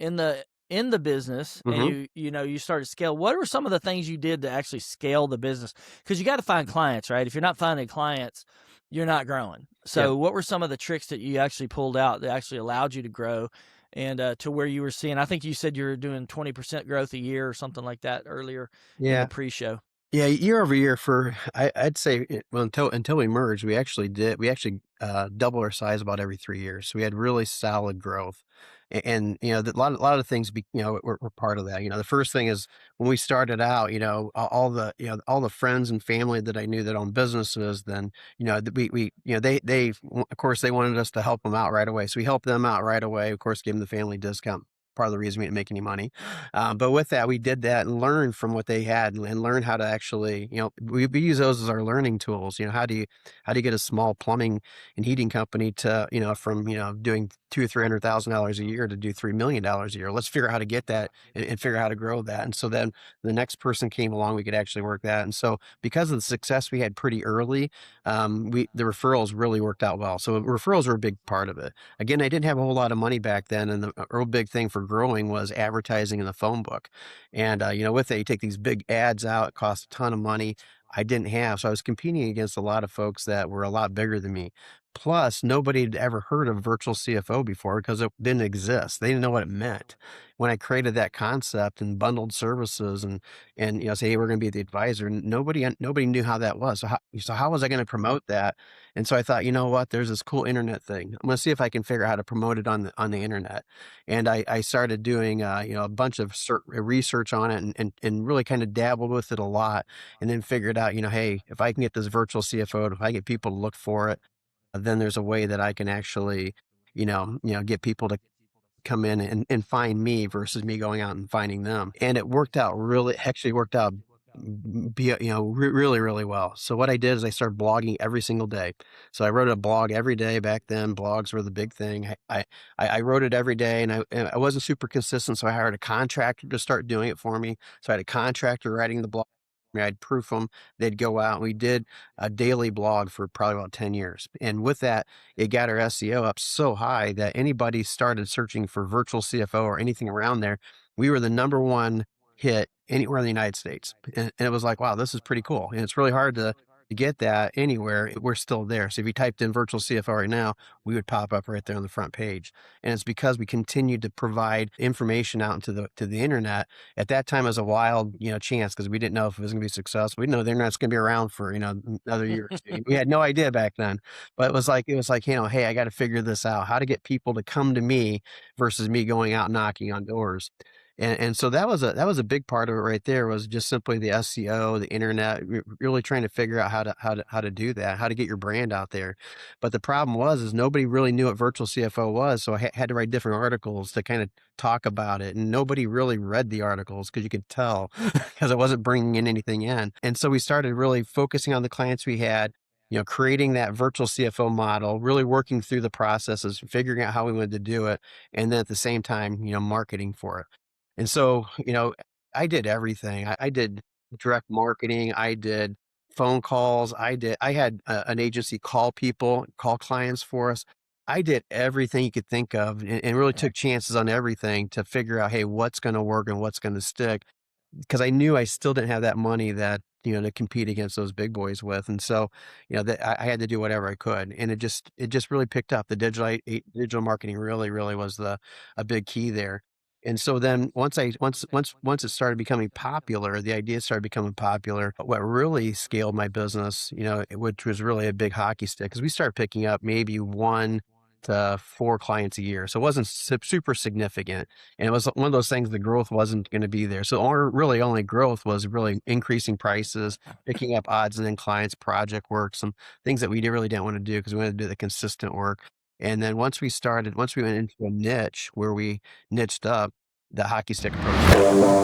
in the business and hmm you started to scale, what were some of the things you did to actually scale the business? Because you got to find clients, right? If you're not finding clients, you're not growing. Yeah. So what were some of the tricks that you actually pulled out that actually allowed you to grow and to where you were seeing? I think you said you were doing 20% growth a year or something like that earlier in the Yeah. pre-show. Yeah, year over year for I'd say well until we merged, we actually double our size about every 3 years. So we had really solid growth, and a lot of things were part of that. The first thing is when we started out, all the friends and family that I knew that owned businesses, then we they of course they wanted us to help them out right away, so we helped them out right away. Of course, gave them the family discount. Part of the reason we didn't make any money. But with that, we did that and learned from what they had and learn how to actually, we use those as our learning tools. How do you get a small plumbing and heating company to, from, doing two or $300,000 a year to do $3 million a year? Let's figure out how to get that and figure out how to grow that. And so then the next person came along, we could actually work that. And so because of the success we had pretty early, the referrals really worked out well. So referrals were a big part of it. Again, I didn't have a whole lot of money back then, and the real big thing for growing was advertising in the phone book. And with that, you take these big ads out; it costs a ton of money. I didn't have, so I was competing against a lot of folks that were a lot bigger than me. Plus, nobody had ever heard of virtual CFO before because it didn't exist. They didn't know what it meant. When I created that concept and bundled services and say, hey, we're going to be the advisor, nobody knew how that was. So how was I going to promote that? And so I thought, you know what? There's this cool internet thing. I'm going to see if I can figure out how to promote it on the internet. And I started doing a bunch of research on it and really kind of dabbled with it a lot, and then figured out, hey, if I can get this virtual CFO, if I get people to look for it, then there's a way that I can actually, get people to come in and find me versus me going out and finding them. And it worked out actually worked out really, really well. So what I did is I started blogging every single day. So I wrote a blog every day back then. Blogs were the big thing. I wrote it every day, and I wasn't super consistent. So I hired a contractor to start doing it for me. So I had a contractor writing the blog. I'd proof them. They'd go out. And we did a daily blog for probably about 10 years. And with that, it got our SEO up so high that anybody started searching for virtual CFO or anything around there. We were the number one hit anywhere in the United States. And it was like, wow, this is pretty cool. And it's really hard to get that anywhere. We're still there. So if you typed in virtual CFO right now, we would pop up right there on the front page. And it's because we continued to provide information out into the internet. At that time, as a wild, chance, because we didn't know if it was going to be successful. We didn't know the internet's going to be around for, another year or two. We had no idea back then, but it was like, hey, I got to figure this out, how to get people to come to me versus me going out knocking on doors. And so that was a big part of it right there, was just simply the SEO, the internet, really trying to figure out how to do that, how to get your brand out there. But the problem is nobody really knew what virtual CFO was, so I had to write different articles to kind of talk about it, and nobody really read the articles because you could tell because I wasn't bringing in anything in. And so we started really focusing on the clients we had. Creating that virtual CFO model, really working through the processes, figuring out how we wanted to do it, and then at the same time, marketing for it. And so, I did everything. I did direct marketing. I did phone calls. I had an agency call clients for us. I did everything you could think of, and really took chances on everything to figure out, hey, what's going to work and what's going to stick. Because I knew I still didn't have that money to compete against those big boys with. And so, that I had to do whatever I could. And it just really picked up. The digital marketing really, really was a big key there. And so then once it started becoming popular, the idea started becoming popular. What really scaled my business, which was really a big hockey stick, because we started picking up maybe 1 to 4 clients a year. So it wasn't super significant. And it was one of those things, the growth wasn't going to be there. So our really only growth was really increasing prices, picking up odds and then clients, project work, some things that we really didn't want to do because we wanted to do the consistent work. And then once we went into a niche where we niched up, the hockey stick approach happened.